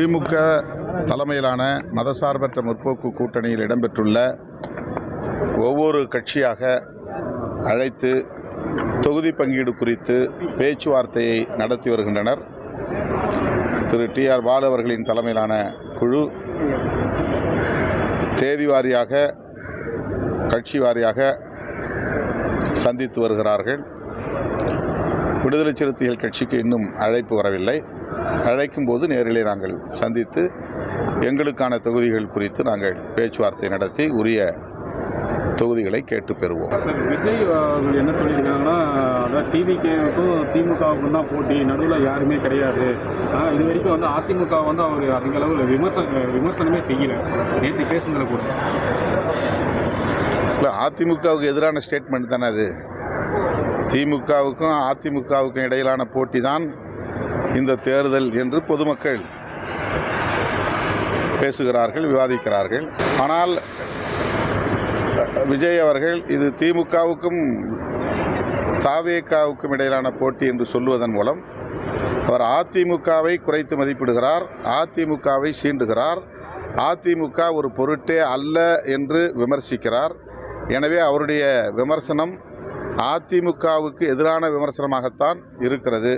திமுக தலைமையிலான மதசார்பற்ற முற்போக்கு கூட்டணியில் இடம்பெற்றுள்ள ஒவ்வொரு கட்சியாக அழைத்து தொகுதி பங்கீடு குறித்து பேச்சுவார்த்தையை நடத்தி வருகின்றனர். திரு டி.ஆர். பாலு அவர்களின் தலைமையிலான குழு தேதி வாரியாக கட்சி வாரியாக சந்தித்து வருகிறார்கள். விடுதலை சிறுத்தைகள் கட்சிக்கு இன்னும் அழைப்பு வரவில்லை. அழைக்கும் போது நேரிலே நாங்கள் சந்தித்து எங்களுக்கான தொகுதிகள் குறித்து நாங்கள் பேச்சுவார்த்தை நடத்தி உரிய தொகுதிகளை கேட்டு பெறுவோம். விஜய் அவர்கள் என்ன சொல்லியிருக்காங்கன்னா, அதாவது டிவிகேவுக்கும் திமுகவுக்கும் தான் போட்டி, நடுவில் யாருமே கிடையாது. இது வரைக்கும் அதிமுக அவர் அதிக அளவில் விமர்சனமே செய்யல. நேற்று பேசுனதுல கூட இல்லை, அதிமுகவுக்கு எதிரான ஸ்டேட்மெண்ட் தானே அது. திமுகவுக்கும் அதிமுகவுக்கும் இடையிலான போட்டி தான் இந்த தேர்தல் என்று பொதுமக்கள் பேசுகிறார்கள், விவாதிக்கிறார்கள். ஆனால் விஜய் அவர்கள் இது திமுகவுக்கும் தாவேகாவுக்கும் இடையிலான போட்டி என்று சொல்லுவதன் மூலம் அவர் அதிமுகவை குறைத்து மதிப்பிடுகிறார், அதிமுகவை சீண்டுகிறார், அதிமுக ஒரு பொருட்டே அல்ல என்று விமர்சிக்கிறார். எனவே அவருடைய விமர்சனம் அதிமுகவுக்கு எதிரான விமர்சனமாகத்தான் இருக்கிறது.